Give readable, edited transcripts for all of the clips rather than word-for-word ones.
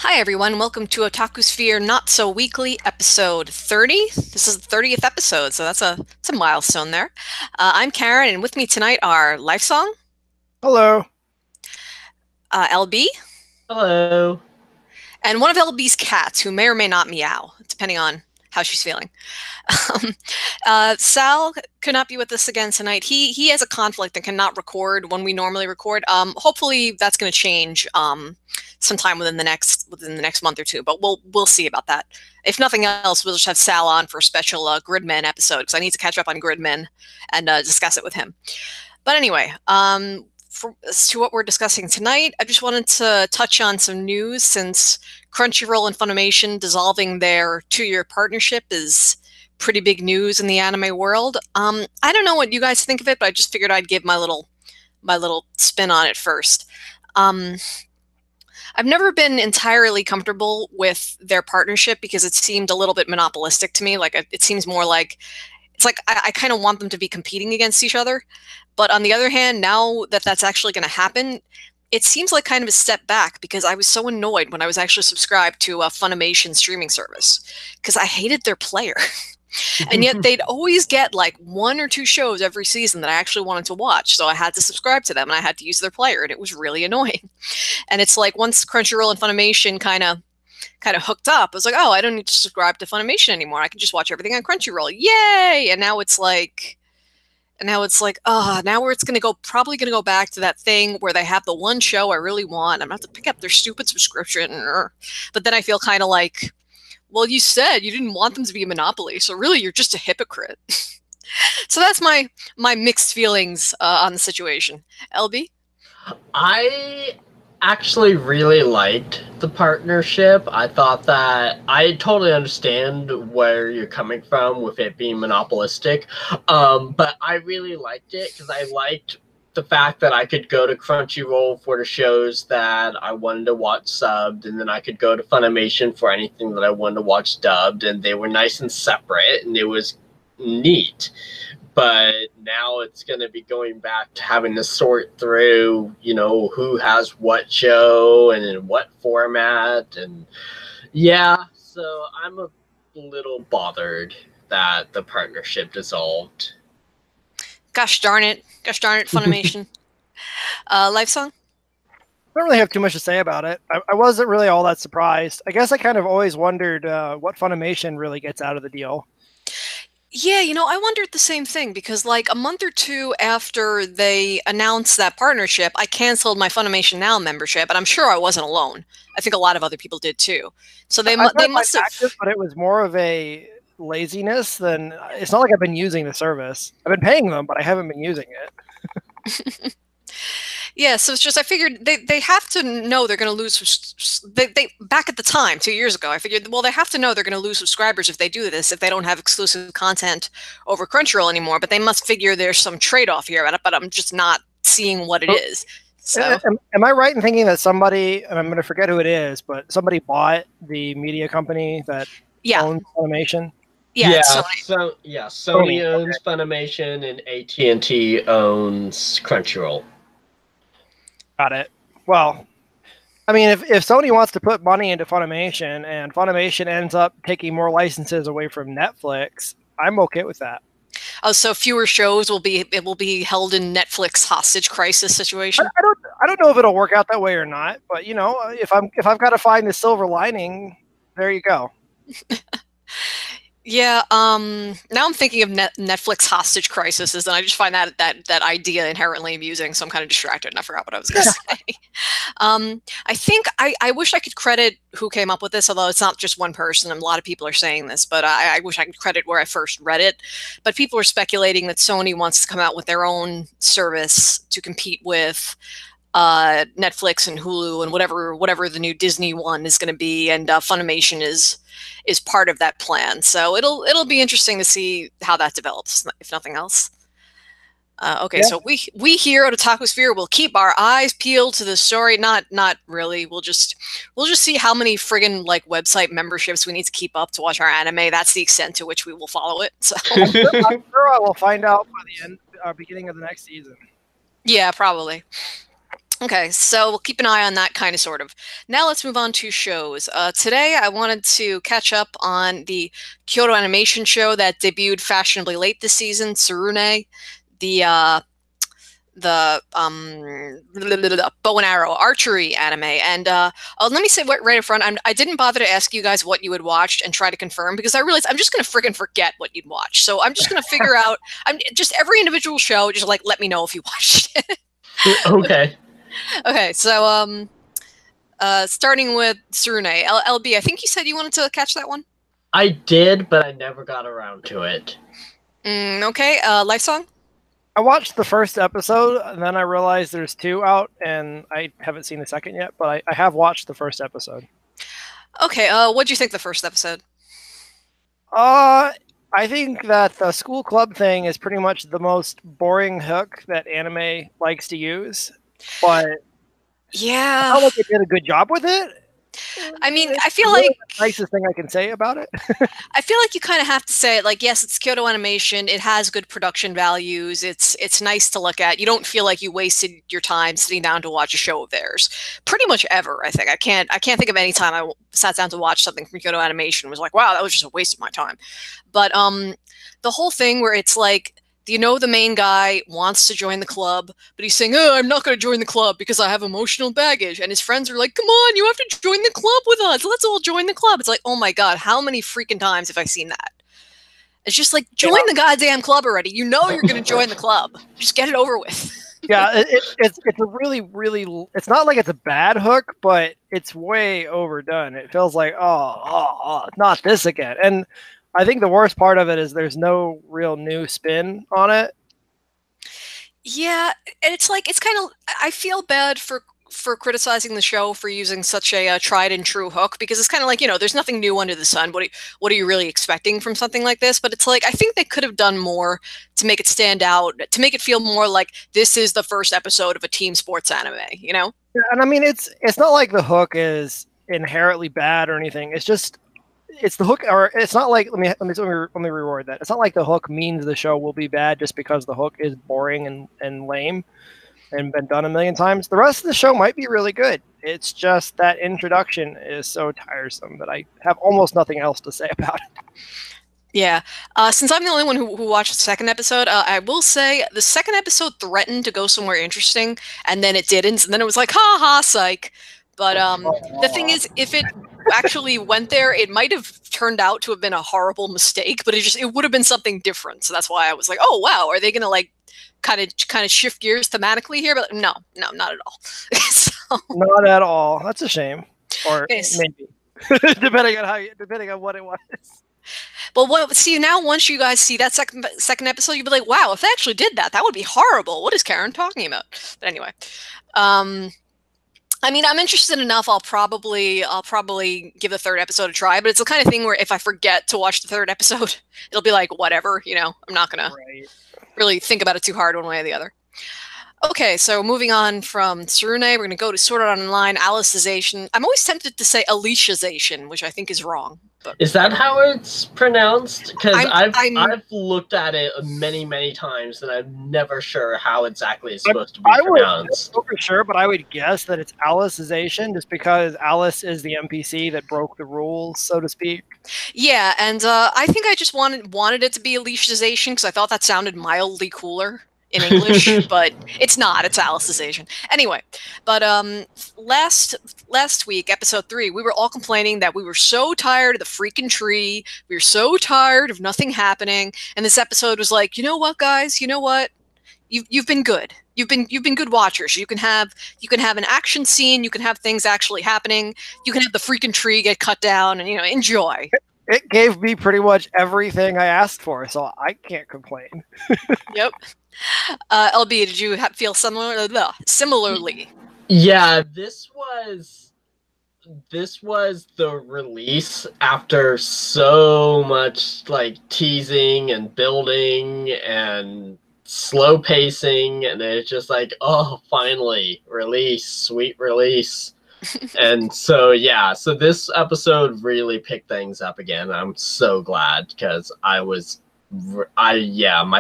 Hi everyone, welcome to Otakusphere Not So Weekly episode 30. This is the 30th episode, so that's a milestone there. I'm Karen, and with me tonight are Lifesong, Hello. LB, Hello. and one of LB's cats who may or may not meow, depending on how she's feeling. Um, Sal could not be with us again tonight. He has a conflict and cannot record when we normally record. Hopefully that's going to change sometime within the next month or two. But we'll see about that. If nothing else, we'll just have Sal on for a special Gridman episode because I need to catch up on Gridman and discuss it with him. But anyway, as to what we're discussing tonight, I just wanted to touch on some news since Crunchyroll and Funimation dissolving their 2-year partnership is pretty big news in the anime world. I don't know what you guys think of it, but I just figured I'd give my little spin on it first. I've never been entirely comfortable with their partnership because it seemed a little bit monopolistic to me. Like it seems more like it's like I kind of want them to be competing against each other. But on the other hand, now that that's actually going to happen, it seems like kind of a step back because I was so annoyed when I was actually subscribed to a Funimation streaming service because I hated their player. And yet they'd always get like 1 or 2 shows every season that I actually wanted to watch. So I had to subscribe to them and I had to use their player, and it was really annoying. And it's like once Crunchyroll and Funimation kind of hooked up, I was like, oh, I don't need to subscribe to Funimation anymore. I can just watch everything on Crunchyroll. Yay! And now it's like, oh, now where it's probably gonna go back to that thing where they have the one show I really want. I'm gonna have to pick up their stupid subscription. But then I feel kind of like, well, you said you didn't want them to be a monopoly, so really you're just a hypocrite. So that's my mixed feelings on the situation. LB? I actually really liked the partnership. I thought that I totally understand where you're coming from with it being monopolistic, but I really liked it because I liked the fact that I could go to Crunchyroll for the shows that I wanted to watch subbed, and then I could go to Funimation for anything that I wanted to watch dubbed, and they were nice and separate, and it was neat. But now it's going to be going back to having to sort through, who has what show and in what format. And yeah, so I'm a little bothered that the partnership dissolved. Gosh darn it. Gosh darn it, Funimation. Lifesong? I don't really have too much to say about it. I wasn't really all that surprised. I guess I kind of always wondered what Funimation really gets out of the deal. Yeah, I wondered the same thing because like a month or two after they announced that partnership, I canceled my Funimation Now membership, and I'm sure I wasn't alone. I think a lot of other people did too. So they I've they got my must have. taxes, but it was more of a laziness than it's not like I've been using the service. I've been paying them, but I haven't been using it. Yeah, so it's just I figured they have to know they're going to lose. They back at the time 2 years ago, I figured well they have to know they're going to lose subscribers if they do this, if they don't have exclusive content over Crunchyroll anymore. But they must figure there's some trade-off here, but I'm just not seeing what it is. So Am I right in thinking that somebody, and I'm going to forget who it is, but somebody bought the media company that yeah, owns Funimation? yeah, it's Sony owns Funimation and AT&T owns Crunchyroll. Got it. Well, I mean, if Sony wants to put money into Funimation and Funimation ends up taking more licenses away from Netflix, I'm okay with that. Oh, so fewer shows will be held in Netflix hostage crisis situation. I don't know if it'll work out that way or not, but if I've got to find the silver lining, there you go. Yeah, now I'm thinking of Netflix hostage crises, and I just find that idea inherently amusing, so I'm kind of distracted and I forgot what I was going to say. I think I wish I could credit who came up with this, although it's not just one person, and a lot of people are saying this, but I wish I could credit where I first read it. But people are speculating that Sony wants to come out with their own service to compete with Netflix and Hulu and whatever the new Disney one is going to be, and Funimation is part of that plan. So it'll be interesting to see how that develops, if nothing else. Okay, yeah. So we here at Otakusphere will keep our eyes peeled to the story. Not really. We'll just see how many friggin' like website memberships we need to keep up to watch our anime. That's the extent to which we will follow it. So I'm sure I will find out by the beginning of the next season. Yeah, probably. Okay, so we'll keep an eye on that kind of sort of. Now let's move on to shows. Today I wanted to catch up on the Kyoto Animation show that debuted fashionably late this season, Tsurune, the bow and arrow archery anime. And let me say right up front, I didn't bother to ask you guys what you had watched and try to confirm because I realized I'm just going to friggin' forget what you'd watched. So I'm just going to figure out. I'm just every individual show. Just like let me know if you watched it. Okay. Okay, so starting with Tsurune, LB, I think you said you wanted to catch that one? I did, but I never got around to it. Okay, Life Song? I watched the first episode, and then I realized there's 2 out, and I haven't seen the second yet, but I have watched the first episode. Okay, what'd you think the first episode? I think that the school club thing is pretty much the most boring hook that anime likes to use, but yeah, I felt like they did a good job with it. I mean, I feel really like the nicest thing I can say about it. I feel like you kind of have to say it. Like, yes, it's Kyoto Animation. It has good production values. It's nice to look at. You don't feel like you wasted your time sitting down to watch a show of theirs. Pretty much ever, I think. I can't think of any time I sat down to watch something from Kyoto Animation and was like, wow, that was just a waste of my time. But the whole thing where it's like, you know, the main guy wants to join the club, but he's saying, oh, I'm not going to join the club because I have emotional baggage. And his friends are like, come on, you have to join the club with us. Let's all join the club. It's like, oh my God, how many freaking times have I seen that? It's just like, join the goddamn club already. You know you're going to join the club. Just get it over with. Yeah, it's a really, really, it's not like it's a bad hook, but it's way overdone. It feels like, not this again. And I think the worst part of it is there's no real new spin on it. Yeah, and it's like, it's kind of, I feel bad for criticizing the show for using such a tried and true hook because it's kind of like, you know, there's nothing new under the sun. What are you really expecting from something like this? But it's like, I think they could have done more to make it stand out, to make it feel more like this is the first episode of a team sports anime, you know? And I mean, it's not like the hook is inherently bad or anything. It's just, it's the hook, or it's not like, let me reword that. It's not like the hook means the show will be bad just because the hook is boring and lame and been done a million times. The rest of the show might be really good. It's just that introduction is so tiresome that I have almost nothing else to say about it. Yeah. Since I'm the only one who watched the second episode, I will say the second episode threatened to go somewhere interesting, and then it didn't. And then it was like, ha ha, psych. But the thing is, if it actually went there, it might have turned out to have been a horrible mistake, but it would have been something different. So that's why I was like, oh wow, are they gonna like kind of shift gears thematically here? But no, not at all. So, not at all. That's a shame. Or yes. Maybe. depending on what it was. But see, now once you guys see that second episode, you'll be like, wow, if they actually did that, that would be horrible. What is Karen talking about? But anyway, I mean, I'm interested enough. I'll probably give the third episode a try. But it's the kind of thing where if I forget to watch the third episode, it'll be like whatever. You know, I'm not gonna really think about it too hard one way or the other. Okay, so moving on from Tsurune, we're gonna go to Sword Art Online, Alicization. I'm always tempted to say Aliciazation, which I think is wrong. But is that how it's pronounced? Because I've looked at it many times and I'm never sure how exactly it's supposed to be pronounced. I'm not for sure, but I would guess that it's Alicization just because Alice is the NPC that broke the rules, so to speak. Yeah, and I think I just wanted it to be Aliciazation because I thought that sounded mildly cooler in English, but it's not. It's Alicization. Anyway, but last week, episode 3, we were all complaining that we were so tired of the freaking tree. We were so tired of nothing happening. And this episode was like, you know what, guys? You know what? You've been good. You've been good watchers. You can have an action scene. You can have things actually happening. You can have the freaking tree get cut down, and enjoy. It gave me pretty much everything I asked for, so I can't complain. Yep. LB, did you feel similarly? Yeah, this was the release after so much like teasing and building and slow pacing, and it's just like, oh, finally, release, sweet release. And so yeah, so this episode really picked things up again. I'm so glad because my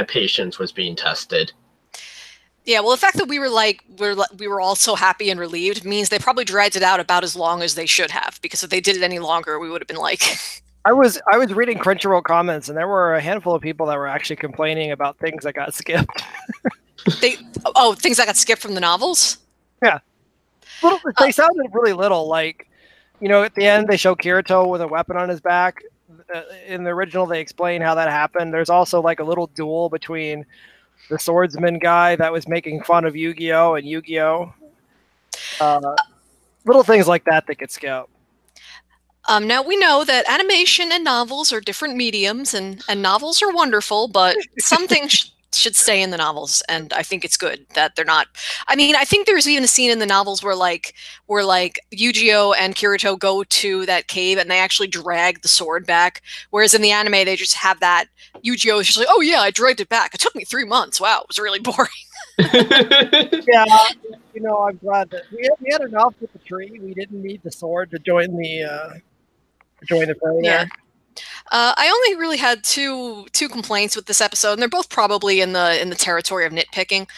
patience was being tested. Yeah, well, the fact that we were all so happy and relieved means they probably dragged it out about as long as they should have. Because if they did it any longer, we would have been like, I was reading Crunchyroll comments, and there were a handful of people that were actually complaining about things that got skipped. they things that got skipped from the novels. Yeah, they sounded really little. Like, at the end they show Kirito with a weapon on his back. In the original, they explain how that happened. There's also like a little duel between the swordsman guy that was making fun of Yu-Gi-Oh and Yu-Gi-Oh. Little things like that get skipped. Now we know that animation and novels are different mediums, and novels are wonderful, but some things should stay in the novels, and I think it's good that they're not. I mean, I think there's even a scene in the novels where Yu-Gi-Oh and Kirito go to that cave and they actually drag the sword back, whereas in the anime they just have that Yu-Gi-Oh is just like, oh yeah, I dragged it back. It took me 3 months. Wow, it was really boring. Yeah, I'm glad that we had enough with the tree. We didn't need the sword to join the fray Yeah. there. I only really had two complaints with this episode, and they're both probably in the territory of nitpicking.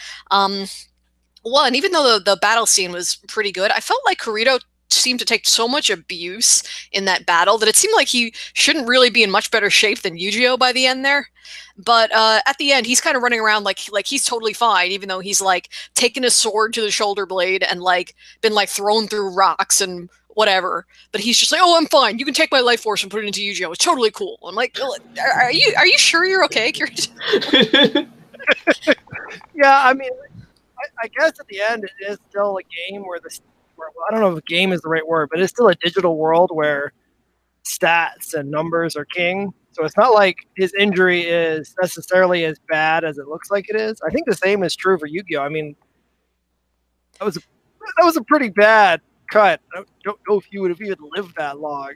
One, even though the battle scene was pretty good, I felt like Kirito seemed to take so much abuse in that battle that it seemed like he shouldn't really be in much better shape than Yu-Gi-Oh by the end there. But at the end, he's kind of running around like he's totally fine, even though he's like taken a sword to the shoulder blade and like been like thrown through rocks and whatever. But he's just like, oh, I'm fine. You can take my life force and put it into Yu-Gi-Oh. It's totally cool. I'm like, are you sure you're okay, Kirito? Yeah, I mean, I guess at the end it is still a game where I don't know if game is the right word, but it's still a digital world where stats and numbers are king. So it's not like his injury is necessarily as bad as it looks like it is. I think the same is true for Yu-Gi-Oh. I mean, that was a pretty bad cut. I don't know if he had lived that long,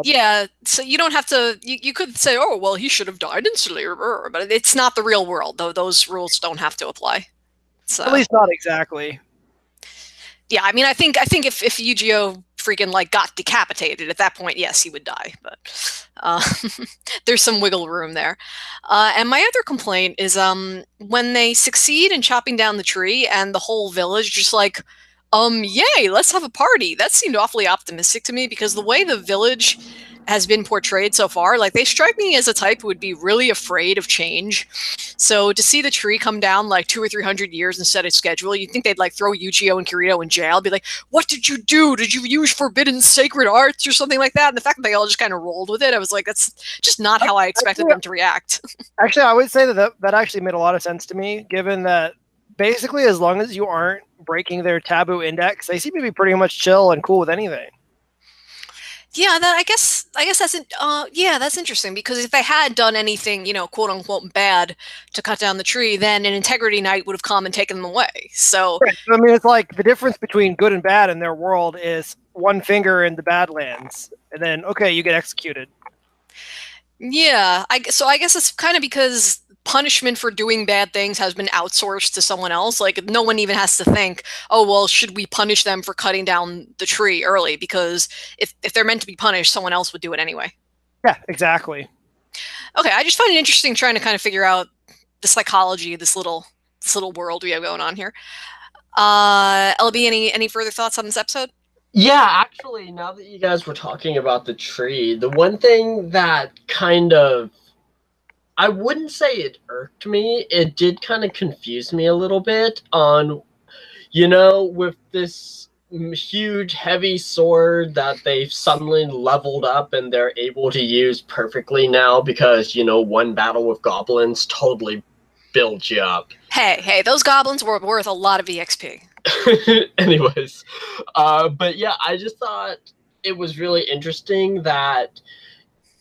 Yeah, so you don't have to. You could say, oh, well, he should have died instantly, but it's not the real world, though. Those rules don't have to apply. So At least not exactly. yeah, I mean, I think if Yu-Gi-Oh freaking like got decapitated at that point, yes, he would die. But there's some wiggle room there. And my other complaint is when they succeed in chopping down the tree and the whole village just like, yay, let's have a party. That seemed awfully optimistic to me because the way the village has been portrayed so far, like they strike me as a type who would be really afraid of change. So to see the tree come down like 200 or 300 years instead of schedule, you'd think they'd like throw Yu-Gi-Oh and Kirito in jail, be like, what did you do? Did you use forbidden sacred arts or something like that? And the fact that they all just kind of rolled with it, I was like, that's just not how I expected them to react. Actually, I would say that actually made a lot of sense to me, given that basically as long as you aren't breaking their taboo index, they seem to be pretty much chill and cool with anything. Yeah, I guess that's interesting because if they had done anything, quote unquote bad to cut down the tree, then an integrity knight would have come and taken them away. So right. I mean, it's like the difference between good and bad in their world is one finger in the Badlands, and then okay, you get executed. Yeah, I guess it's kind of because punishment for doing bad things has been outsourced to someone else. Like no one even has to think, oh well, should we punish them for cutting down the tree early? Because if they're meant to be punished, someone else would do it anyway. Yeah, exactly. Okay, I just find it interesting trying to kind of figure out the psychology of this little world we have going on here. LB, any further thoughts on this episode? Yeah, actually, now that you guys were talking about the tree, the one thing that kind of, I wouldn't say it irked me, it did kind of confuse me a little bit on, with this huge heavy sword that they've suddenly leveled up and they're able to use perfectly now because, one battle with goblins totally builds you up. Hey, those goblins were worth a lot of EXP. Anyways, but yeah, I just thought it was really interesting that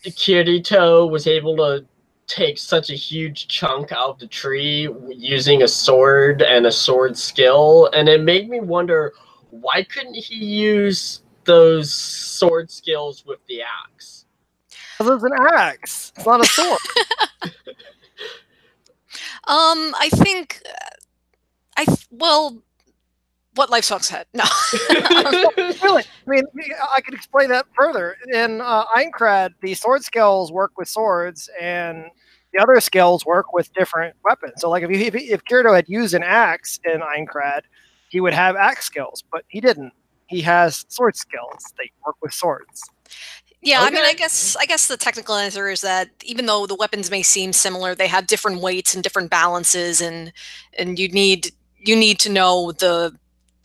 Kirito was able to take such a huge chunk out of the tree using a sword and a sword skill, and it made me wonder, why couldn't he use those sword skills with the axe? Because it's an axe. It's not a sword. I think, what life sucks head? No. Really? I mean, I could explain that further. In Aincrad, the sword skills work with swords, and the other skills work with different weapons. So, like if Kirito had used an axe in Aincrad, he would have axe skills, but he didn't. He has sword skills. They work with swords. Yeah, Okay. I mean, I guess the technical answer is that even though the weapons may seem similar, they have different weights and different balances, and you need to know the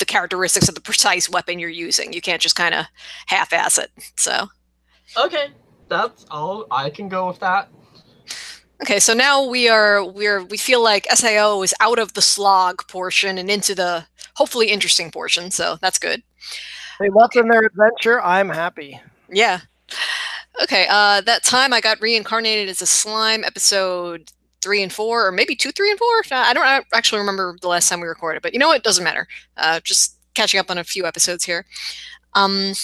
characteristics of the precise weapon you're using. You can't just kind of half-ass it. So. Okay, that's all. I can go with that. Okay, so now we feel like SAO is out of the slog portion and into the hopefully interesting portion. So that's good. They left in their adventure. I'm happy. Yeah. Okay, that time I got reincarnated as a slime, episode 3 and 4, or maybe 2, 3, and 4. I don't actually remember the last time we recorded, but you know what? It doesn't matter. Just catching up on a few episodes here. I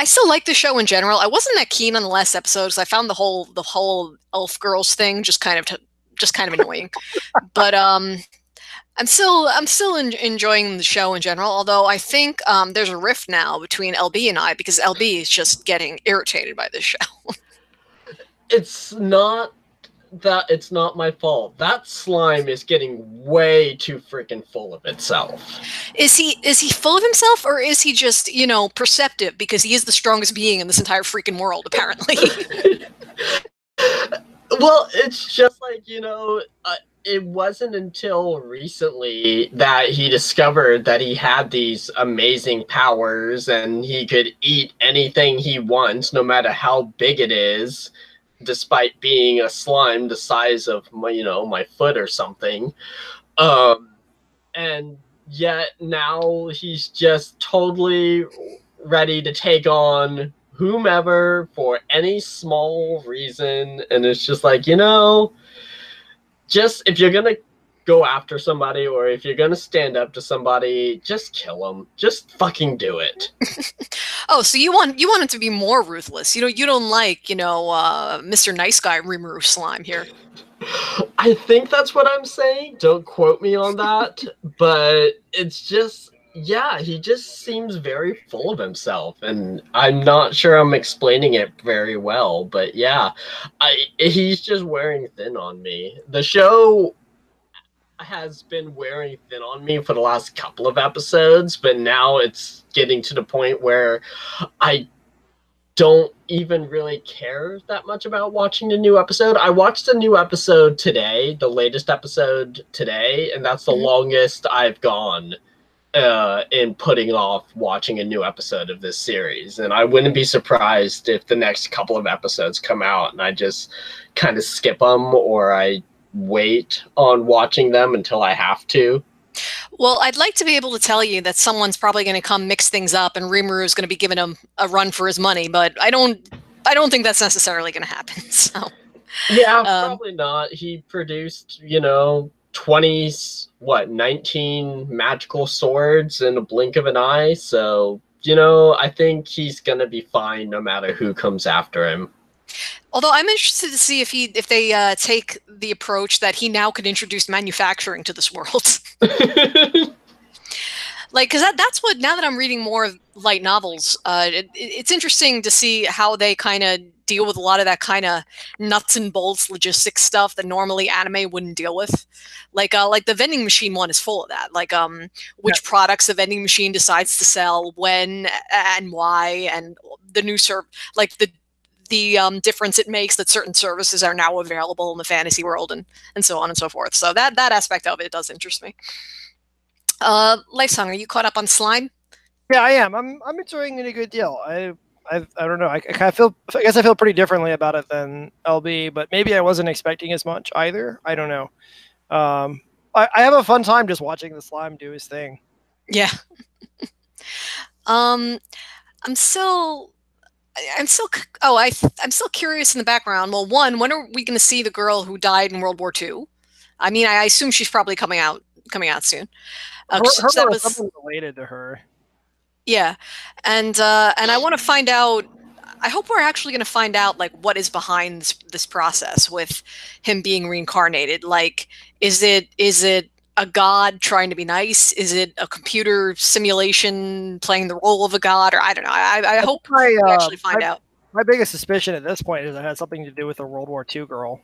still like the show in general. I wasn't that keen on the last episodes. I found the whole elf girls thing just kind of annoying. But I'm still enjoying the show in general, although I think there's a rift now between LB and I because LB is just getting irritated by this show. It's not my fault. That slime is getting way too freaking full of itself. Is he full of himself, or is he just, perceptive because he is the strongest being in this entire freaking world, apparently? Well, it's just like, it wasn't until recently that he discovered that he had these amazing powers and he could eat anything he wants, no matter how big it is, despite being a slime the size of my foot or something. And yet now he's just totally ready to take on whomever for any small reason. And it's just like, just if you're gonna go after somebody or if you're gonna stand up to somebody, just kill them. Just fucking do it. Oh, so you want him to be more ruthless? You don't like Mr. Nice Guy Rimuru Slime here. I think that's what I'm saying. Don't quote me on that, but it's just, yeah, he just seems very full of himself, and I'm not sure I'm explaining it very well, but yeah, he's just wearing thin on me. The show has been wearing thin on me for the last couple of episodes, but now it's getting to the point where I don't even really care that much about watching the new episode. I watched the new episode today, the latest episode today, and that's the longest I've gone in putting off watching a new episode of this series. And I wouldn't be surprised if the next couple of episodes come out and I just kind of skip them, or I wait on watching them until I have to. Well, I'd like to be able to tell you that someone's probably going to come mix things up and Rimuru is going to be giving him a run for his money, but I don't think that's necessarily going to happen. So yeah, probably not. He produced, 19 magical swords in a blink of an eye. So, I think he's going to be fine no matter who comes after him. Although I'm interested to see if they take the approach that he now could introduce manufacturing to this world. Like, because that's what, now that I'm reading more light novels, it's interesting to see how they kind of deal with a lot of that kind of nuts and bolts logistics stuff that normally anime wouldn't deal with. Like the vending machine one is full of that. Like which products the vending machine decides to sell, when and why, and the new like the difference it makes that certain services are now available in the fantasy world, and so on and so forth. So that aspect of it does interest me. Lifesong, are you caught up on Slime? Yeah, I am. I'm enjoying it a good deal. I don't know. I kind of feel. I guess I feel pretty differently about it than LB, but maybe I wasn't expecting as much either. I don't know. I have a fun time just watching the slime do his thing. Yeah. I'm still curious in the background. Well, one, when are we going to see the girl who died in World War II? I mean, I assume she's probably coming out soon. Her that was something related to her. Yeah, and I want to find out. I hope we're actually going to find out like what is behind this process with him being reincarnated. Like, is it a god trying to be nice? Is it a computer simulation playing the role of a god? Or I don't know. I hope we actually find out. my biggest suspicion at this point is it has something to do with the World War II girl.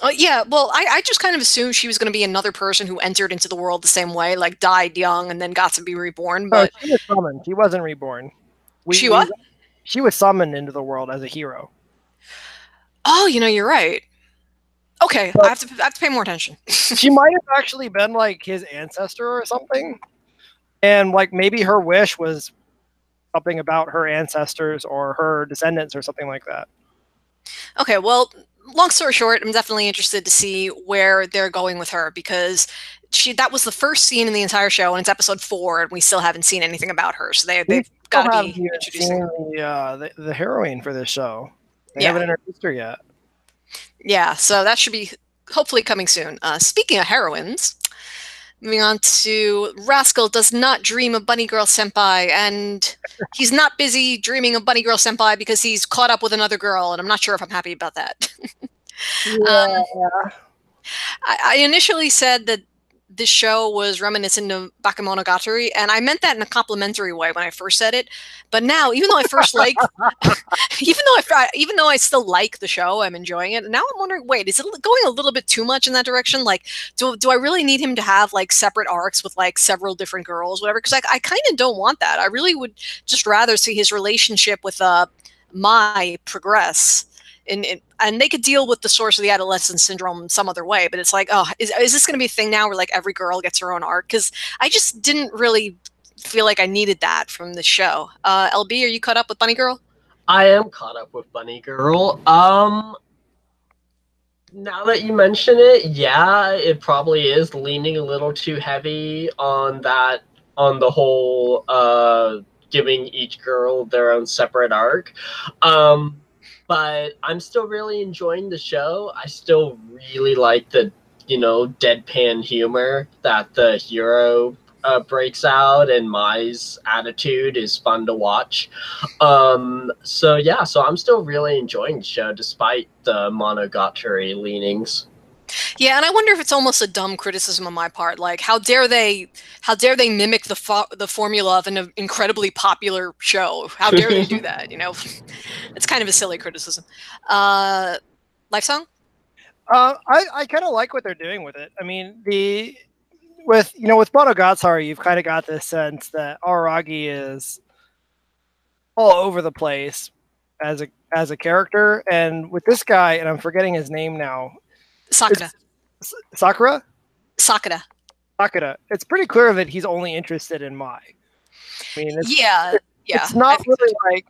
Oh, yeah, well, I just kind of assumed she was going to be another person who entered into the world the same way, like died young and then got to be reborn. No, But she was summoned. She wasn't reborn. she what? She was summoned into the world as a hero. Oh, you're right. Okay, But I have to pay more attention. she might have actually been like his ancestor or something, and like maybe her wish was something about her ancestors or her descendants or something like that. Okay, well, long story short, I'm definitely interested to see where they're going with her because that was the first scene in the entire show, and it's episode 4, and we still haven't seen anything about her. So they've got to be introducing the heroine for this show. They Yeah. haven't introduced her yet. Yeah, so that should be hopefully coming soon. Speaking of heroines, moving on to Rascal does not dream of Bunny Girl Senpai, and he's not busy dreaming of Bunny Girl Senpai because he's caught up with another girl, and I'm not sure if I'm happy about that. Yeah. I initially said that this show was reminiscent of Bakemonogatari, and I meant that in a complimentary way when I first said it. But now, even though I first liked, even though I still like the show, I'm enjoying it. Now I'm wondering, wait, is it going a little bit too much in that direction? Like, do I really need him to have like separate arcs with like several different girls, whatever? Because I kind of don't want that. I really would just rather see his relationship with Mai progress. And they could deal with the source of the adolescent syndrome some other way, but it's like, oh, is this going to be a thing now where like every girl gets her own arc? Because I just didn't really feel like I needed that from the show. LB, are you caught up with Bunny Girl? I am caught up with Bunny Girl. Now that you mention it, yeah, it probably is leaning a little too heavy on the whole giving each girl their own separate arc. But I'm still really enjoying the show. I still really like the, deadpan humor that the hero breaks out, and Mai's attitude is fun to watch. So I'm still really enjoying the show despite the Monogatari leanings. Yeah, and I wonder if it's almost a dumb criticism on my part. Like, how dare they mimic the formula of an incredibly popular show? How dare they do that? It's kind of a silly criticism. Life Song? I kind of like what they're doing with it. I mean, with Monogatari, you've kind of got this sense that Araragi is all over the place as a character, and with this guy, and I'm forgetting his name now. Sakura. Sakura? Sakura. It's pretty clear that he's only interested in Mai. I mean, yeah. It's not really like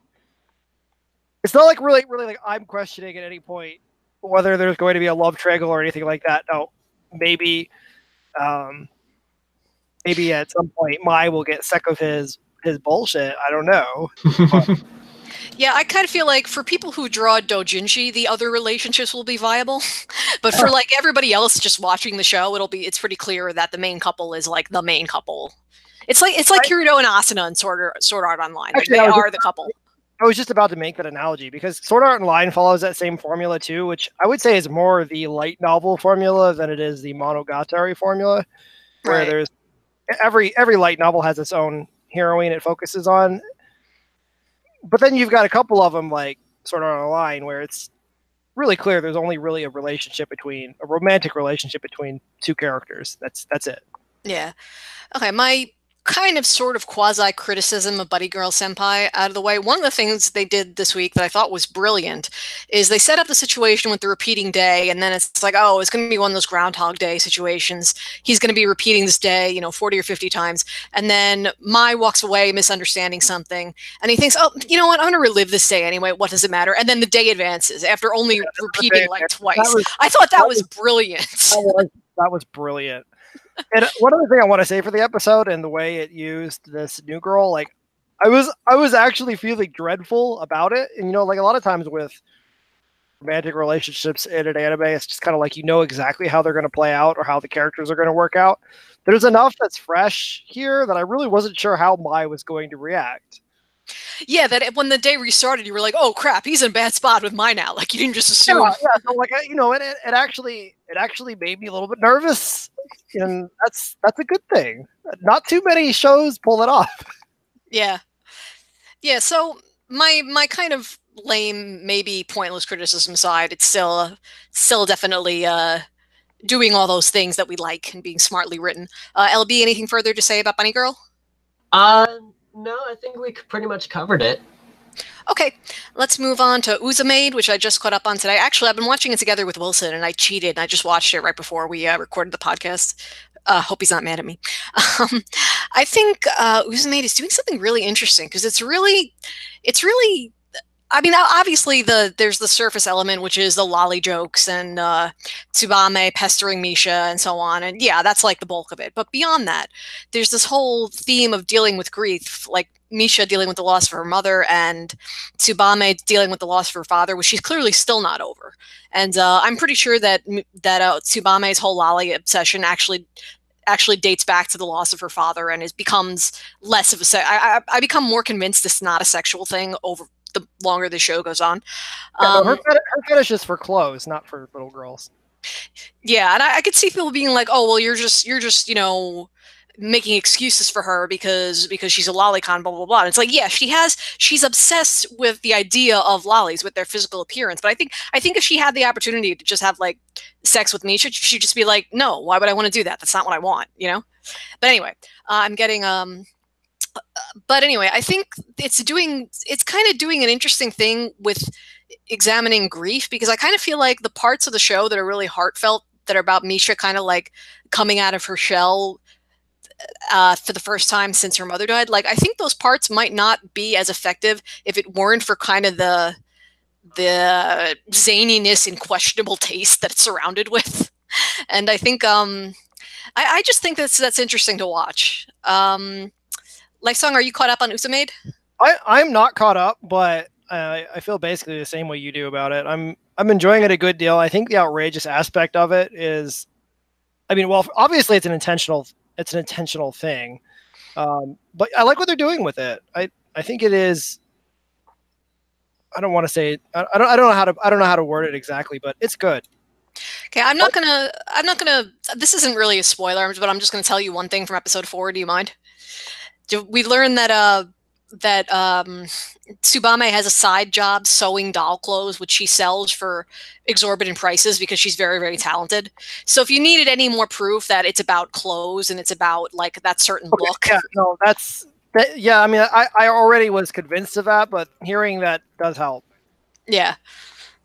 it's not like really like I'm questioning at any point whether there's going to be a love triangle or anything like that. No, maybe at some point Mai will get sick of his bullshit. I don't know. Yeah, I kind of feel like for people who draw doujinshi, the other relationships will be viable. But for like everybody else just watching the show, it's pretty clear that the main couple is like the main couple. It's like Kirito and Asuna and Sword Art Online. Actually, they are the couple. I was just about to make that analogy because Sword Art Online follows that same formula too, which I would say is more the light novel formula than it is the Monogatari formula, where Right. there's every light novel has its own heroine it focuses on. But then you've got a couple of them like Sword Art Online where it's really clear there's only really a romantic relationship between two characters. That's it. Yeah. Okay, my kind of sort of quasi criticism of Buddy Girl Senpai out of the way. One of the things they did this week that I thought was brilliant is they set up the situation with the repeating day, and then it's like, oh, it's going to be one of those Groundhog Day situations. He's going to be repeating this day, 40 or 50 times. And then Mai walks away misunderstanding something, and he thinks, oh, you know what? I'm going to relive this day anyway. What does it matter? And then the day advances after only repeating like twice. I thought that was brilliant. That was brilliant. And one other thing I want to say for the episode and the way it used this new girl, like I was actually feeling dreadful about it. And like a lot of times with romantic relationships in an anime, it's just kind of like exactly how they're going to play out or how the characters are going to work out. There's enough that's fresh here that I really wasn't sure how Mai was going to react. Yeah, that when the day restarted, you were like, "Oh crap, he's in a bad spot with Mai now." Like you didn't just assume. Yeah, so like it actually made me a little bit nervous, and that's a good thing. Not too many shows pull it off. Yeah, Yeah, so my kind of lame, maybe pointless criticism aside, it's still definitely doing all those things that we like and being smartly written. LB, anything further to say about Bunny Girl? No, I think we pretty much covered it. Okay, let's move on to Uzumade, which I just caught up on today. Actually, I've been watching it together with Wilson, and I cheated, and I just watched it right before we recorded the podcast. Hope he's not mad at me. I think Uzumade is doing something really interesting because it's really. I mean, obviously, there's the surface element, which is the lolly jokes and Tsubame pestering Misha and so on, and yeah, that's like the bulk of it. But beyond that, there's this whole theme of dealing with grief, like Misha dealing with the loss of her mother and Tsubame dealing with the loss of her father, which she's clearly still not over. And I'm pretty sure that Tsubame's whole lolly obsession actually dates back to the loss of her father and becomes less of a I become more convinced it's not a sexual thing over the longer the show goes on. Yeah, no, her fetish is for clothes, not for little girls. Yeah, and I could see people being like, "Oh, well, you're just making excuses for her because she's a lolicon, blah blah blah." And it's like, yeah, she's obsessed with the idea of lollies with their physical appearance. But I think if she had the opportunity to just have like sex with me, she'd just be like, "No, why would I want to do that? That's not what I want," you know. But anyway, I'm getting but anyway, I think it's kind of doing an interesting thing with examining grief because I kind of feel like the parts of the show that are really heartfelt that are about Misha kind of like coming out of her shell for the first time since her mother died. Like I think those parts might not be as effective if it weren't for kind of the zaniness and questionable taste that it's surrounded with. And I think I just think that's interesting to watch. Lifesong, are you caught up on Usamade? I'm not caught up, but I feel basically the same way you do about it. I'm enjoying it a good deal. I think the outrageous aspect of it is, I mean, well, obviously it's an intentional thing, but I like what they're doing with it. I think it is. I don't want to say I don't know how to word it exactly, but it's good. Okay, I'm not gonna. This isn't really a spoiler, but I'm just gonna tell you one thing from episode 4. Do you mind? We learned that Tsubame has a side job sewing doll clothes, which she sells for exorbitant prices because she's very, very talented. So if you needed any more proof that it's about clothes and it's about like that certain look, yeah, no, yeah. I mean, I already was convinced of that, but hearing that does help. Yeah.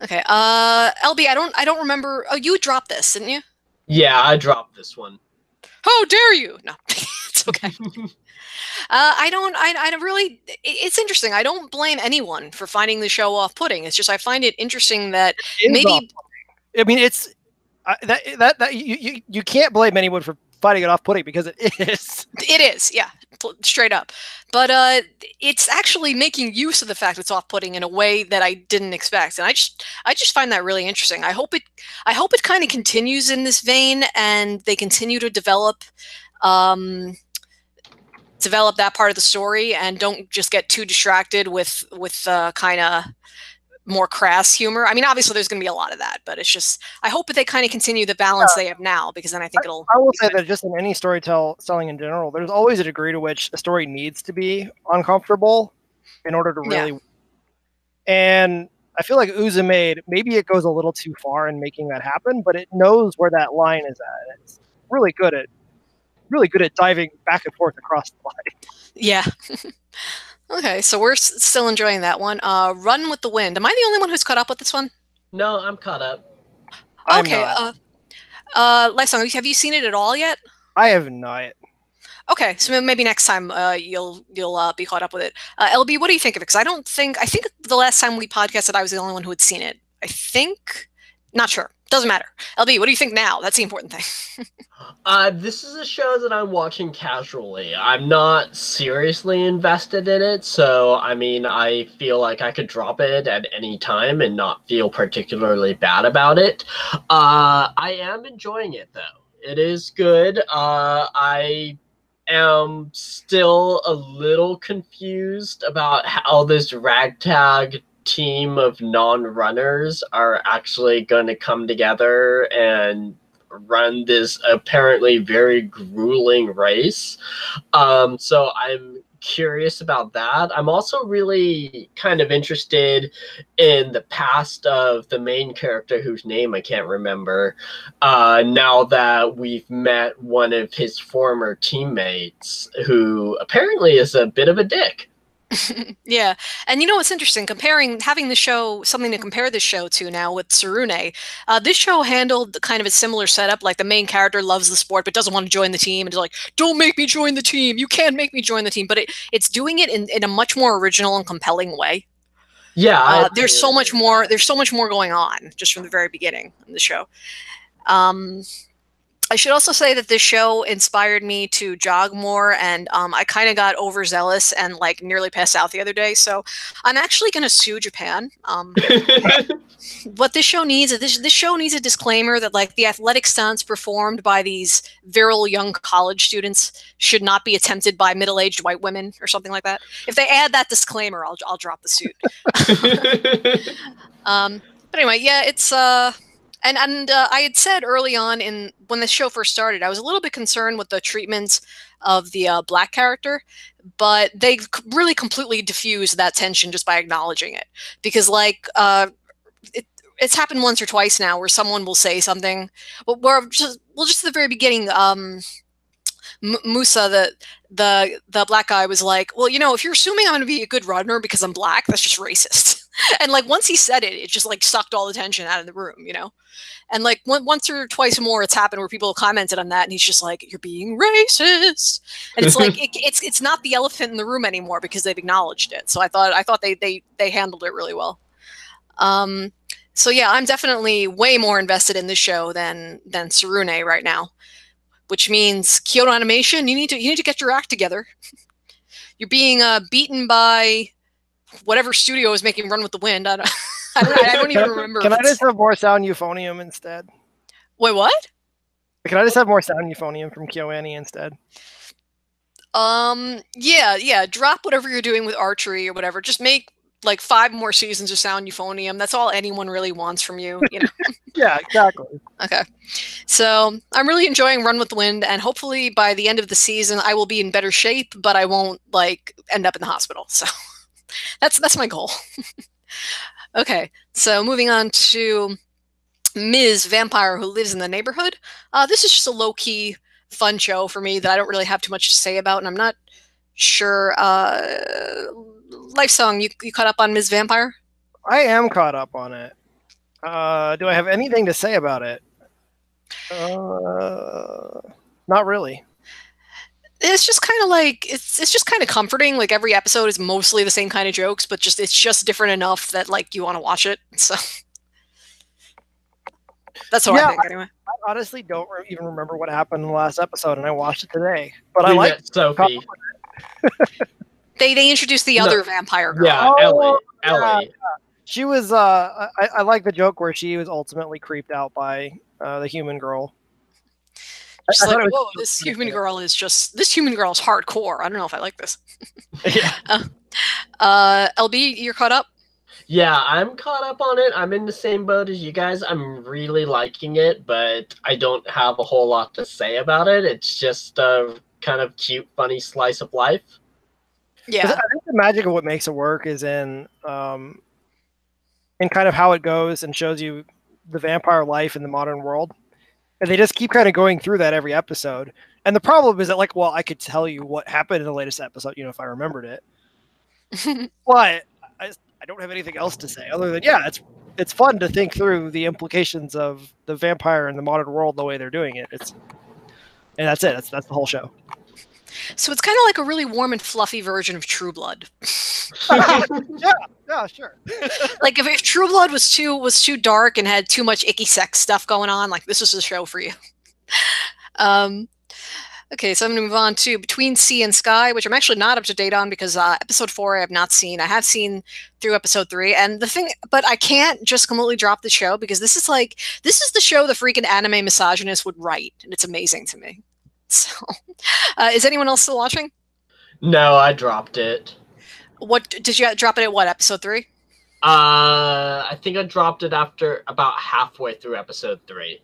Okay. LB, I don't remember. Oh, you dropped this, didn't you? Yeah, I dropped this one. How dare you? No, it's okay. I don't really. It's interesting. I don't blame anyone for finding the show off-putting. It's just I find it interesting that maybe. I mean, it's that you can't blame anyone for finding it off-putting because it is. It is, yeah, straight up. But it's actually making use of the fact it's off-putting in a way that I didn't expect, and I just find that really interesting. I hope it kind of continues in this vein, and they continue to develop that part of the story, and don't just get too distracted with kind of more crass humor. I mean, obviously there's going to be a lot of that, but it's just I hope that they kind of continue the balance they have now, because then I think it'll. I will say that just in any storytelling in general, there's always a degree to which a story needs to be uncomfortable in order to really. Yeah. And I feel like Uzumade, maybe it goes a little too far in making that happen, but it knows where that line is at. It's really good at diving back and forth across the line. Yeah. Okay, so we're still enjoying that one. Run with the Wind. Am I the only one who's caught up with this one? No, I'm caught up. Okay. Lifesong, have you seen it at all yet? I have not. Okay, so maybe next time you'll be caught up with it. LB, what do you think of it? Because I think the last time we podcasted, I was the only one who had seen it. I think. Not sure. Doesn't matter. LB, what do you think now? That's the important thing. This is a show that I'm watching casually. I'm not seriously invested in it, so I mean, I feel like I could drop it at any time and not feel particularly bad about it. I am enjoying it, though. It is good. I am still a little confused about how this ragtag team of non-runners are actually going to come together and run this apparently very grueling race. So I'm curious about that. I'm also really kind of interested in the past of the main character whose name I can't remember. Now that we've met one of his former teammates, who apparently is a bit of a dick. Yeah, and you know what's interesting? Having the show, something to compare this show to now with Tsurune. This show handled kind of a similar setup. Like the main character loves the sport but doesn't want to join the team, and is like, "Don't make me join the team. You can't make me join the team." But it's doing it in a much more original and compelling way. Yeah, there's so much more. There's so much more going on just from the very beginning of the show. I should also say that this show inspired me to jog more, and I kind of got overzealous and like nearly passed out the other day. So I'm actually going to sue Japan. What this show needs is this show needs a disclaimer that like the athletic stunts performed by these virile young college students should not be attempted by middle-aged white women or something like that. If they add that disclaimer, I'll drop the suit. But anyway, yeah, it's And I had said early on when the show first started, I was a little bit concerned with the treatment of the black character, but they really completely diffused that tension just by acknowledging it. Because like it's happened once or twice now where someone will say something, where just at the very beginning, Musa, the black guy, was like, "Well, you know, if you're assuming I'm going to be a good runner because I'm black, that's just racist." And like once he said it, it just like sucked all the tension out of the room, you know. And like once or twice more, it's happened where people commented on that, and he's just like, "You're being racist," and it's like it's not the elephant in the room anymore because they've acknowledged it. So I thought they handled it really well. So yeah, I'm definitely way more invested in this show than Tsurune right now, which means Kyoto Animation, you need to get your act together. You're being beaten by whatever studio is making Run with the Wind. I don't even remember. Can I just have more sound euphonium instead? Wait, what? Can I just have more sound euphonium from KyoAni instead? Yeah. Drop whatever you're doing with archery or whatever. Just make like 5 more seasons of sound euphonium. That's all anyone really wants from you, you know. Yeah, exactly. Okay. So I'm really enjoying Run with the Wind, and hopefully by the end of the season I will be in better shape, but I won't like end up in the hospital. So that's my goal. Okay, so moving on to Ms. Vampire Who Lives in the Neighborhood. This is just a low-key fun show for me that I don't really have too much to say about, and I'm not sure. Life Song, you caught up on Ms. Vampire? I am caught up on it. Do I have anything to say about it? Not really. It's just kind of like it's just kind of comforting. Like every episode is mostly the same kind of jokes, but it's just different enough that like you want to watch it. So that's what I think anyway. I honestly don't even remember what happened in the last episode, and I watched it today. But we I like Sophie. They introduced the other vampire girl. Yeah, Ellie. Yeah. She was. I like the joke where she was ultimately creeped out by the human girl. Just like, whoa, this human girl is hardcore. I don't know if I like this. Yeah. LB, you're caught up? Yeah, I'm caught up on it. I'm in the same boat as you guys. I'm really liking it, but I don't have a whole lot to say about it. It's just a kind of cute, funny slice of life. Yeah. I think the magic of what makes it work is in kind of how it goes and shows you the vampire life in the modern world. And they just keep kind of going through that every episode. And the problem is that, like, well, I could tell you what happened in the latest episode, you know, if I remembered it. But I don't have anything else to say other than, yeah, it's fun to think through the implications of the vampire in the modern world the way they're doing it. And that's it. That's the whole show. So it's kind of like a really warm and fluffy version of True Blood. Yeah, sure. Like if True Blood was too dark and had too much icky sex stuff going on, like this is the show for you. Okay, so I'm going to move on to Between Sea and Sky, which I'm actually not up to date on because episode 4 I have not seen. I have seen through episode 3, and but I can't just completely drop the show because this is the show the freaking anime misogynist would write, and it's amazing to me. So, is anyone else still watching? No, I dropped it. What did you drop it at? What, episode 3? I think I dropped it after about halfway through episode 3.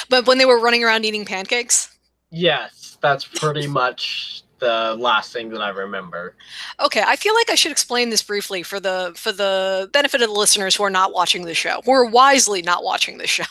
But when they were running around eating pancakes? Yes, that's pretty much the last thing that I remember. Okay, I feel like I should explain this briefly for the benefit of the listeners who are not watching the show, who are wisely not watching the show.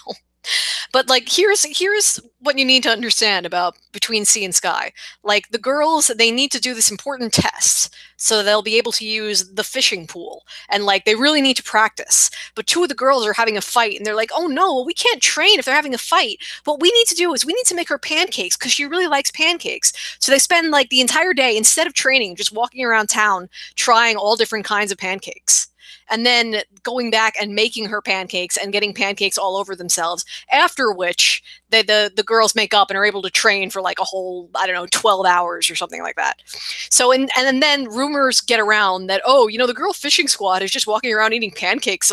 But like here's what you need to understand about Between Sea and Sky. Like the girls, they need to do this important test so they'll be able to use the fishing pool. And like they really need to practice. But two of the girls are having a fight and they're like, "Oh no, we can't train if they're having a fight. What we need to do is we need to make her pancakes because she really likes pancakes." So they spend like the entire day, instead of training, just walking around town trying all different kinds of pancakes. And then going back and making her pancakes and getting pancakes all over themselves. After which, the girls make up and are able to train for like a whole, I don't know, 12 hours or something like that. So, and then rumors get around that, oh, you know, the girl fishing squad is just walking around eating pancakes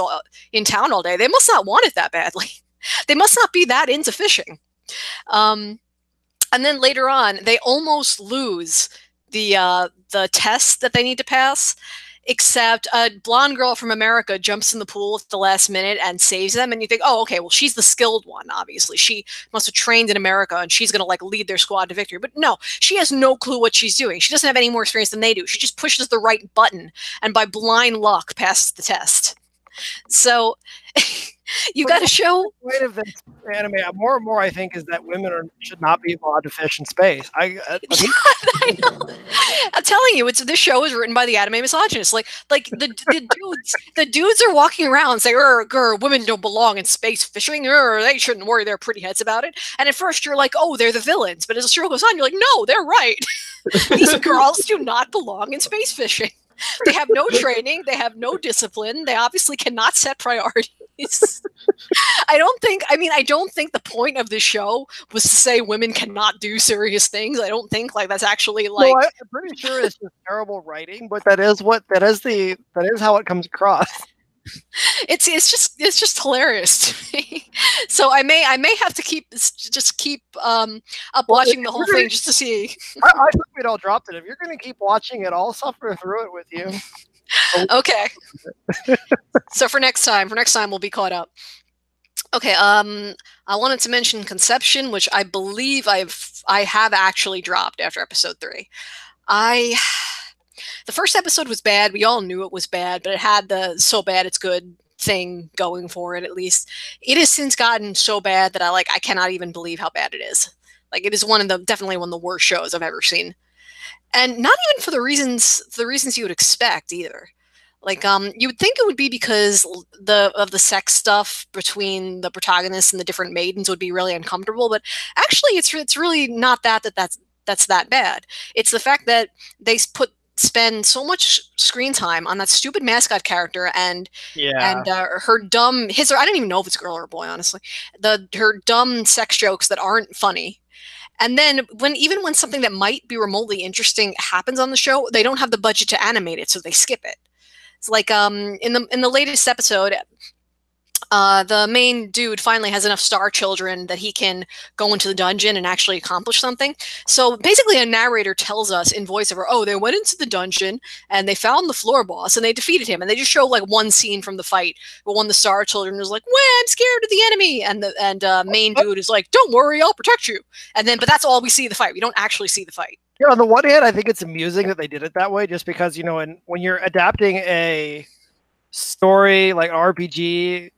in town all day. They must not want it that badly. They must not be that into fishing. And then later on, they almost lose the test that they need to pass. Except a blonde girl from America jumps in the pool at the last minute and saves them. And you think, oh, okay, well, she's the skilled one, obviously. She must have trained in America and she's going to like lead their squad to victory. But no, she has no clue what she's doing. She doesn't have any more experience than they do. She just pushes the right button and by blind luck passes the test. So you got to show. The point of this anime, more and more, I think, is that women should not be allowed to fish in space. I I'm telling you, this show is written by the anime misogynists. Like the dudes are walking around saying, women don't belong in space fishing. They shouldn't worry their pretty heads about it. And at first you're like, oh, they're the villains. But as the show goes on, you're like, no, they're right. These girls do not belong in space fishing. They have no training. They have no discipline. They obviously cannot set priorities. I don't think the point of the show was to say women cannot do serious things. I don't think like that's actually like. No, I'm pretty sure it's just terrible writing, but that is how it comes across. It's just hilarious to me. So I may have to keep up watching the whole thing just to see. I think we'd all dropped it. If you're going to keep watching it, I'll suffer through it with you. Okay. So for next time we'll be caught up. Okay. I wanted to mention Conception, which I believe I have actually dropped after episode 3. The first episode was bad. We all knew it was bad, but it had the so bad it's good thing going for it, at least. It has since gotten so bad that I cannot even believe how bad it is. Like it is definitely one of the worst shows I've ever seen. And not even for the reasons you would expect either. Like you would think it would be because of the sex stuff between the protagonists and the different maidens would be really uncomfortable, but actually it's really not that's that bad. It's the fact that they spend so much screen time on that stupid mascot character and her dumb I don't even know if it's a girl or a boy, honestly. Her dumb sex jokes that aren't funny. And then even when something that might be remotely interesting happens on the show, they don't have the budget to animate it, so they skip it. It's like in the latest episode, the main dude finally has enough star children that he can go into the dungeon and actually accomplish something. So basically a narrator tells us in voiceover, oh, they went into the dungeon and they found the floor boss and they defeated him. And they just show like one scene from the fight where one of the star children is like, well, I'm scared of the enemy. And the main dude is like, don't worry, I'll protect you. But that's all we see of the fight. We don't actually see the fight. Yeah, on the one hand, I think it's amusing that they did it that way, just because, when you're adapting a story like RPG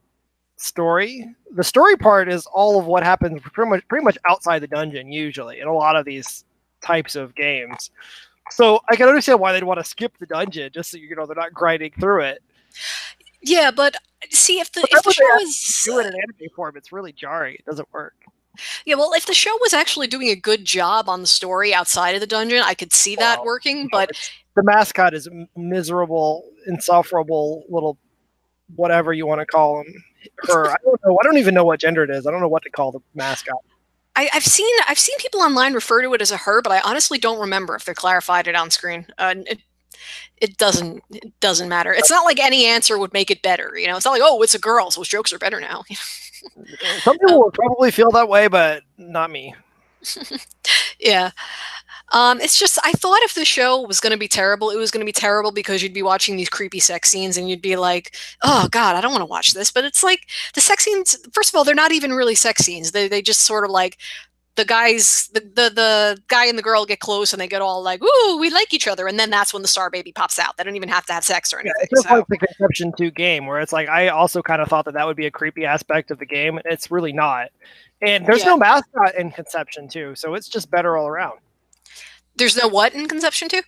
story, the story part is all of what happens pretty much outside the dungeon usually in a lot of these types of games. So I can understand why they'd want to skip the dungeon just so they're not grinding through it. Yeah, but see if the show is do it in anime form, it's really jarring. It doesn't work. Yeah, well, if the show was actually doing a good job on the story outside of the dungeon, I could see that working. But the mascot is miserable, insufferable little whatever you want to call him. Her, I don't know. I don't even know what gender it is. I don't know what to call the mascot. I've seen people online refer to it as a her, but I honestly don't remember if they clarified it on screen. It doesn't matter. It's not like any answer would make it better. It's not like, oh, it's a girl, so jokes are better now. Some people will probably feel that way, but not me. Yeah. It's just, I thought if the show was going to be terrible, it was going to be terrible because you'd be watching these creepy sex scenes and you'd be like, oh God, I don't want to watch this. But it's like the sex scenes, first of all, they're not even really sex scenes. They just sort of like the guy and the girl get close and they get all like, "Ooh, we like each other," and then that's when the star baby pops out. They don't even have to have sex or anything. It's just like the Conception 2 game, where it's like I also kind of thought that would be a creepy aspect of the game. It's really not, and there's no mascot in Conception 2, so it's just better all around. There's no what in Conception 2?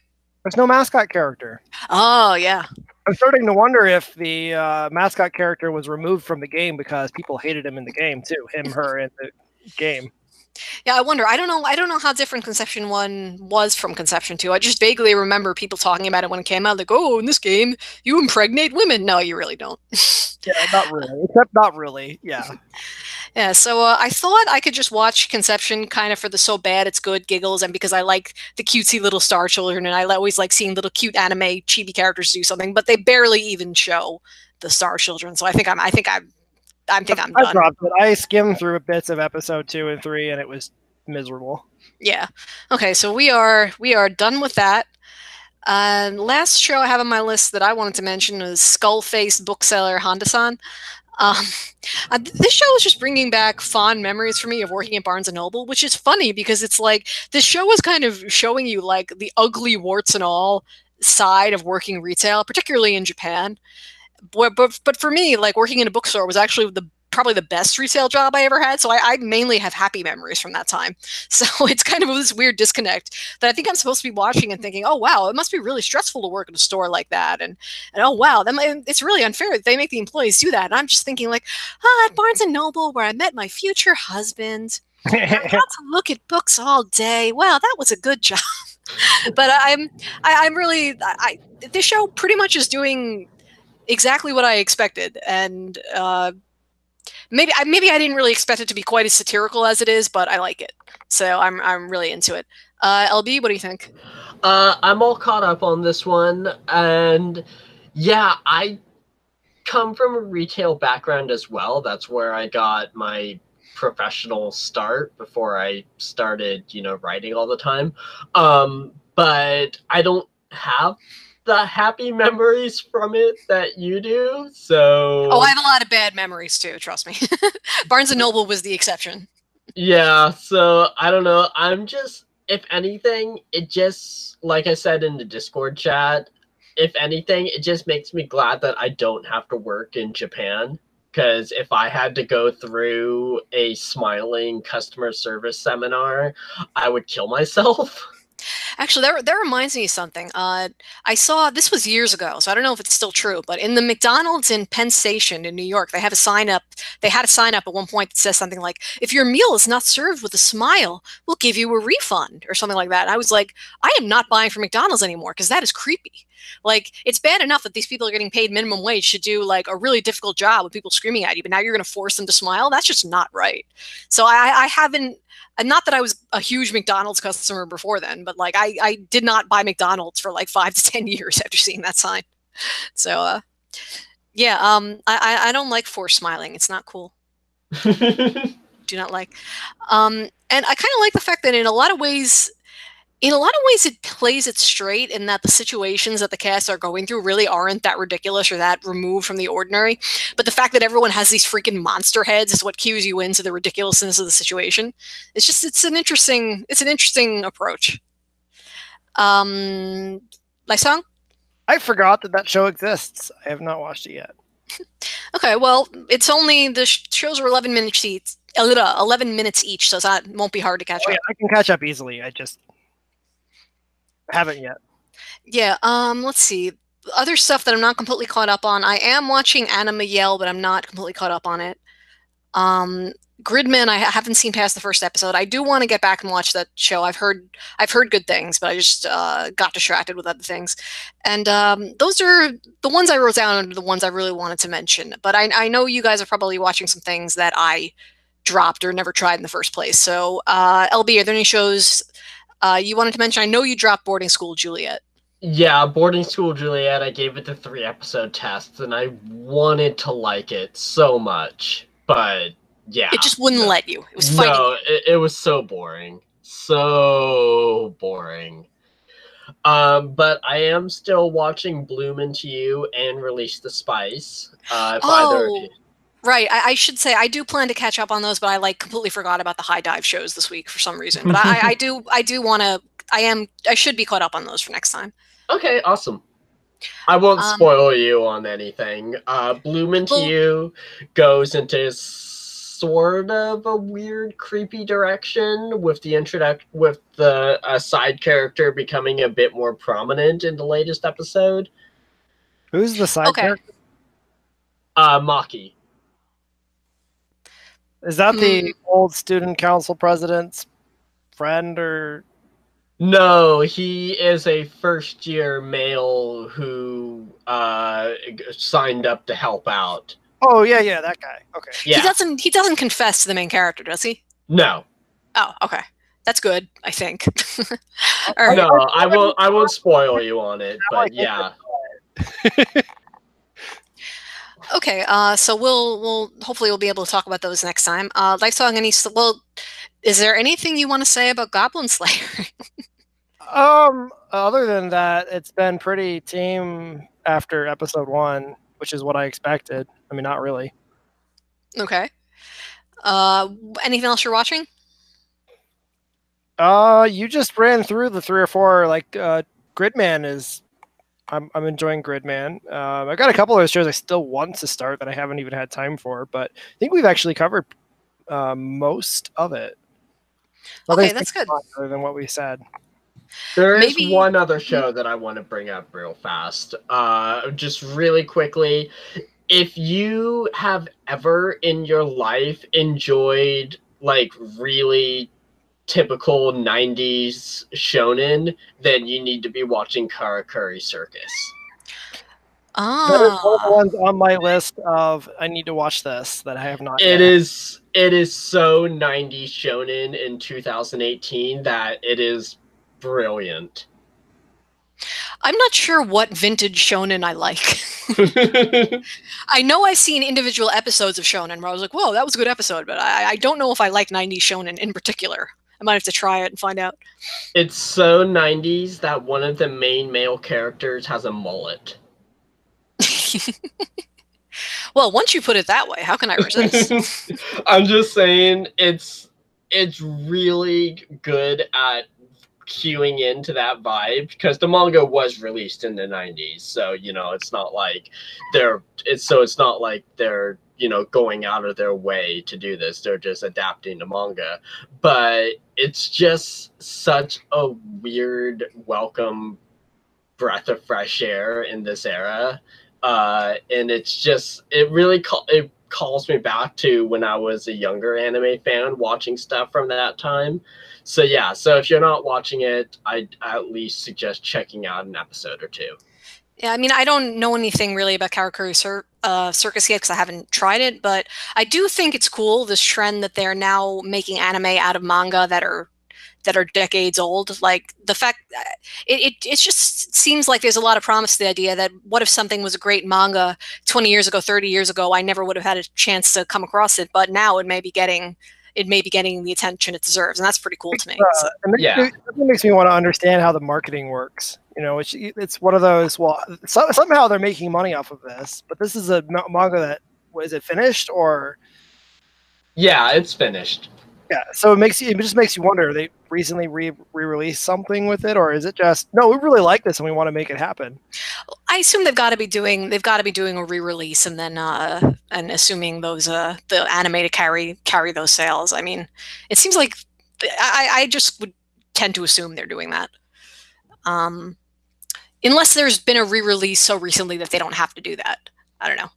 There's no mascot character. Oh yeah. I'm starting to wonder if the mascot character was removed from the game because people hated him in the game too. Him, her in the game. Yeah, I wonder. I don't know how different Conception 1 was from Conception 2. I just vaguely remember people talking about it when it came out, like, "Oh, in this game, you impregnate women." No, you really don't. Yeah, not really. Except not really. Yeah. Yeah, so I thought I could just watch Conception kind of for the so bad it's good giggles, and because I like the cutesy little star children, and I always like seeing little cute anime chibi characters do something, but they barely even show the star children. So I think I'm done. I dropped it. I skimmed through bits of episode 2 and 3, and it was miserable. Yeah. Okay, so we are done with that. Last show I have on my list that I wanted to mention is Skull-Faced Bookseller Honda-san. This show is just bringing back fond memories for me of working at Barnes & Noble, which is funny because it's like this show is kind of showing you like the ugly warts and all side of working retail, particularly in Japan. But for me, like working in a bookstore was actually probably the best retail job I ever had. So I mainly have happy memories from that time. So it's kind of this weird disconnect that I think I'm supposed to be watching and thinking, oh, wow, it must be really stressful to work in a store like that. And oh, wow, it's really unfair that they make the employees do that. And I'm just thinking like, at Barnes & Noble, where I met my future husband, I got to look at books all day. Wow, that was a good job. But I'm really, this show pretty much is doing exactly what I expected. And maybe I didn't really expect it to be quite as satirical as it is, but I like it. So I'm really into it. LB, what do you think? I'm all caught up on this one, and yeah, I come from a retail background as well. That's where I got my professional start before I started, writing all the time. But I don't have the happy memories from it that you do. So I have a lot of bad memories too, trust me. Barnes & Noble was the exception. Yeah, so I don't know. I'm just, if anything, it just, like I said in the Discord chat, if anything, it just makes me glad that I don't have to work in Japan. Because if I had to go through a smiling customer service seminar, I would kill myself. Actually, that reminds me of something. I saw, this was years ago, so I don't know if it's still true, but in the McDonald's in Penn Station in New York, they had a sign up at one point that says something like, if your meal is not served with a smile, we'll give you a refund, or something like that. And I was like, I am not buying from McDonald's anymore, because that is creepy. Like, it's bad enough that these people are getting paid minimum wage to do like a really difficult job with people screaming at you, but now you're going to force them to smile? That's just not right. So I haven't, and not that I was a huge McDonald's customer before then, but like I did not buy McDonald's for like 5 to 10 years after seeing that sign. So yeah, I don't like forced smiling. It's not cool. Do not like. And I kind of like the fact that in a lot of ways it plays it straight, in that the situations that the cast are going through really aren't that ridiculous or that removed from the ordinary. But the fact that everyone has these freaking monster heads is what cues you into the ridiculousness of the situation. It's an interesting approach. My song? I forgot that show exists. I have not watched it yet. Okay, well, it's only, the shows are 11 minutes each, 11 minutes each, so it won't be hard to catch up. Yeah, I can catch up easily. I just haven't yet. Yeah, let's see. Other stuff that I'm not completely caught up on. I am watching Anima Yell, but I'm not completely caught up on it. Gridman, I haven't seen past the first episode. I do want to get back and watch that show. I've heard good things, but I just got distracted with other things. And those are the ones I wrote down, and the ones I really wanted to mention. But I know you guys are probably watching some things that I dropped or never tried in the first place. So, LB, are there any shows you wanted to mention? I know you dropped Boarding School Juliet. Yeah, Boarding School Juliet, I gave it the 3-episode test, and I wanted to like it so much, but yeah. It just wouldn't let you. It was fighting. No, it was so boring. So boring. But I am still watching Bloom Into You and Release the Spice. If either of you. Right. I should say I do plan to catch up on those, but I like completely forgot about the high dive shows this week for some reason. But I do want to. I should be caught up on those for next time. Okay, awesome. I won't Um, spoil you on anything. Bloom into well, You goes into sort of a weird, creepy direction with the side character becoming a bit more prominent in the latest episode. Who's the side okay. character? Maki. Is that the old student council president's friend or? No, he is a first-year male who signed up to help out. Oh yeah, that guy. Okay. Yeah. He doesn't confess to the main character, does he? No. Oh, okay. That's good, I think. All right. No, I won't spoil you on it, but yeah. Okay, so we'll hopefully we'll be able to talk about those next time. Life Song, is there anything you want to say about Goblin Slayer? Other than that, it's been pretty tame after episode 1, which is what I expected. I mean, not really. Okay. Anything else you're watching? You just ran through the 3 or 4. Like, Gridman is. I'm enjoying Gridman. I've got a couple of shows I still want to start that I haven't even had time for, but I think we've actually covered most of it. Okay, that's good. Other than what we said. There is one other show that I want to bring up real fast. Just really quickly. If you have ever in your life enjoyed like really typical 90s shonen, then you need to be watching Karakuri Circus. That is one of the ones on my list of I need to watch this that I have not yet. It is so 90s shonen in 2018 that it is brilliant. I'm not sure what vintage shonen I like. I know I've seen individual episodes of shonen where I was like, whoa, that was a good episode, but I don't know if I like 90s shonen in particular. I might have to try it and find out. It's so 90s that one of the main male characters has a mullet. Well, once you put it that way, how can I resist? I'm just saying it's really good at cueing into that vibe because the manga was released in the 90s, so it's not like they're going out of their way to do this. They're just adapting the manga, but it's just such a weird welcome breath of fresh air in this era, and it calls me back to when I was a younger anime fan watching stuff from that time. So yeah, so if you're not watching it, I'd at least suggest checking out an episode or 2. Yeah, I mean, I don't know anything really about Karakuri Circus yet because I haven't tried it, but I do think it's cool, this trend that they're now making anime out of manga that are decades old. Like the fact it just seems like there's a lot of promise to the idea that what if something was a great manga 20 years ago, 30 years ago, I never would have had a chance to come across it, but now it may be getting the attention it deserves, and that's pretty cool to me. So. It makes me want to understand how the marketing works. It's one of those. Well, somehow they're making money off of this, but this is a manga that was it finished or? Yeah, it's finished. Yeah, so it just makes you wonder. They recently re-released something with it, or is it just no? We really like this and we want to make it happen. I assume they've got to be doing a re-release, and then and assuming those the anime to carry those sales. I mean, it seems like I just would tend to assume they're doing that, unless there's been a re-release so recently that they don't have to do that. I don't know.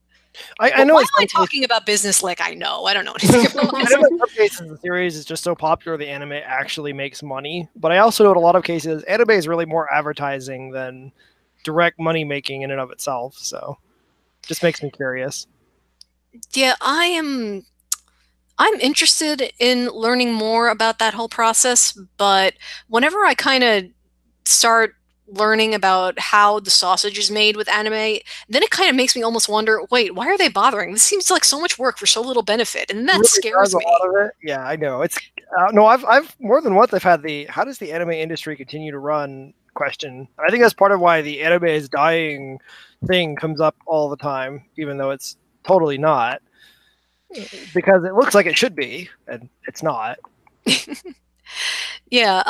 I know. Why am I talking about business like I know? I don't know anything about I know in some cases the series is just so popular the anime actually makes money. But I also know in a lot of cases anime is really more advertising than direct money making in and of itself. So it just makes me curious. Yeah, I'm interested in learning more about that whole process, but whenever I kind of start learning about how the sausage is made with anime, then it kind of makes me almost wonder, wait, why are they bothering? This seems like so much work for so little benefit, and that really scares me. A lot of it. Yeah, I know. It's no, I've more than once I've had the how does the anime industry continue to run question. I think that's part of why the anime is dying thing comes up all the time, even though it's totally not. because it looks like it should be, and it's not. Yeah.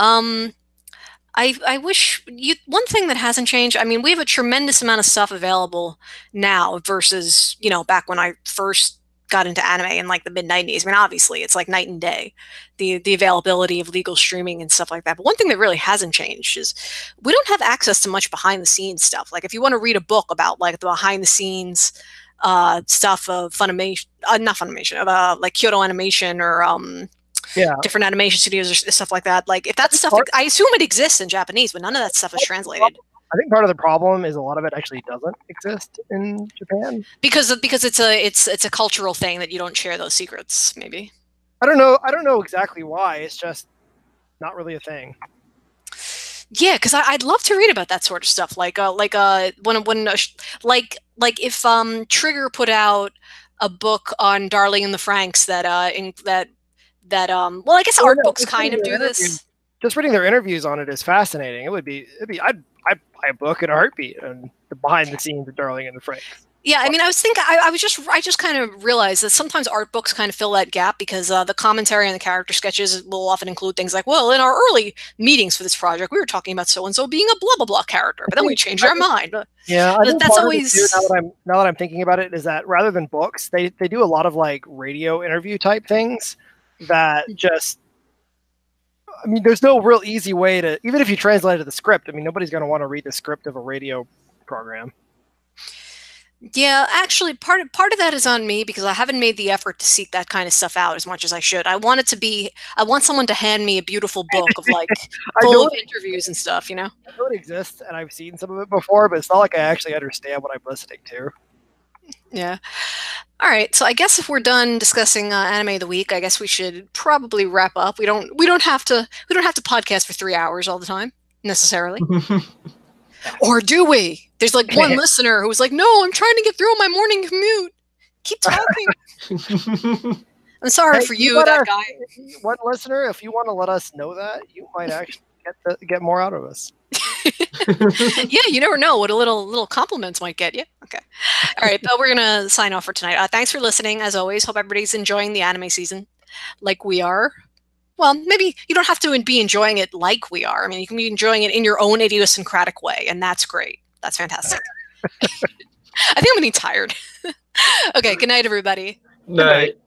I wish one thing that hasn't changed. I mean, we have a tremendous amount of stuff available now versus, back when I first got into anime in like the mid 90s. I mean, obviously it's like night and day, the availability of legal streaming and stuff like that. But one thing that really hasn't changed is we don't have access to much behind the scenes stuff. Like if you want to read a book about like the behind the scenes stuff of Funimation, not Funimation, of like Kyoto Animation or different animation studios or stuff like that. Like if that stuff, I assume it exists in Japanese, but none of that stuff is translated. I think part of the problem is a lot of it actually doesn't exist in Japan because it's a cultural thing that you don't share those secrets. Maybe I don't know exactly why. It's just not really a thing. Yeah, because I'd love to read about that sort of stuff. Like if Trigger put out a book on Darling and the Franxx well, I guess art books kind of do this. Just reading their interviews on it is fascinating. I'd buy a book in a heartbeat and the behind the scenes of Darling and the Franxx. Yeah, I mean, I just kind of realized that sometimes art books kind of fill that gap because the commentary and the character sketches will often include things like, well, in our early meetings for this project, we were talking about so-and-so being a blah, blah, blah character, but then we changed our mind. Yeah, I think that's always... Now that I'm thinking about it, is that rather than books, they do a lot of like radio interview type things that just... I mean, there's no real easy way to... Even if you translate the script, I mean, nobody's going to want to read the script of a radio program. Yeah, actually, part of that is on me because I haven't made the effort to seek that kind of stuff out as much as I should. I want someone to hand me a beautiful book of like full of interviews and stuff, you know? I know it exists, and I've seen some of it before, but it's not like I actually understand what I'm listening to. Yeah. All right, so I guess if we're done discussing anime of the week, I guess we should probably wrap up. We don't have to podcast for 3 hours all the time necessarily. Or do we? There's like one listener who was like, no, I'm trying to get through my morning commute. Keep talking. I'm sorry for you, that guy. One listener, if you want to let us know that, you might actually get more out of us. Yeah, you never know what a little compliments might get you. Okay. All right, but we're going to sign off for tonight. Thanks for listening. As always, hope everybody's enjoying the anime season like we are. Well, maybe you don't have to be enjoying it like we are. I mean, you can be enjoying it in your own idiosyncratic way, and that's great. That's fantastic. I think I'm getting tired. Okay, good night, everybody. Night.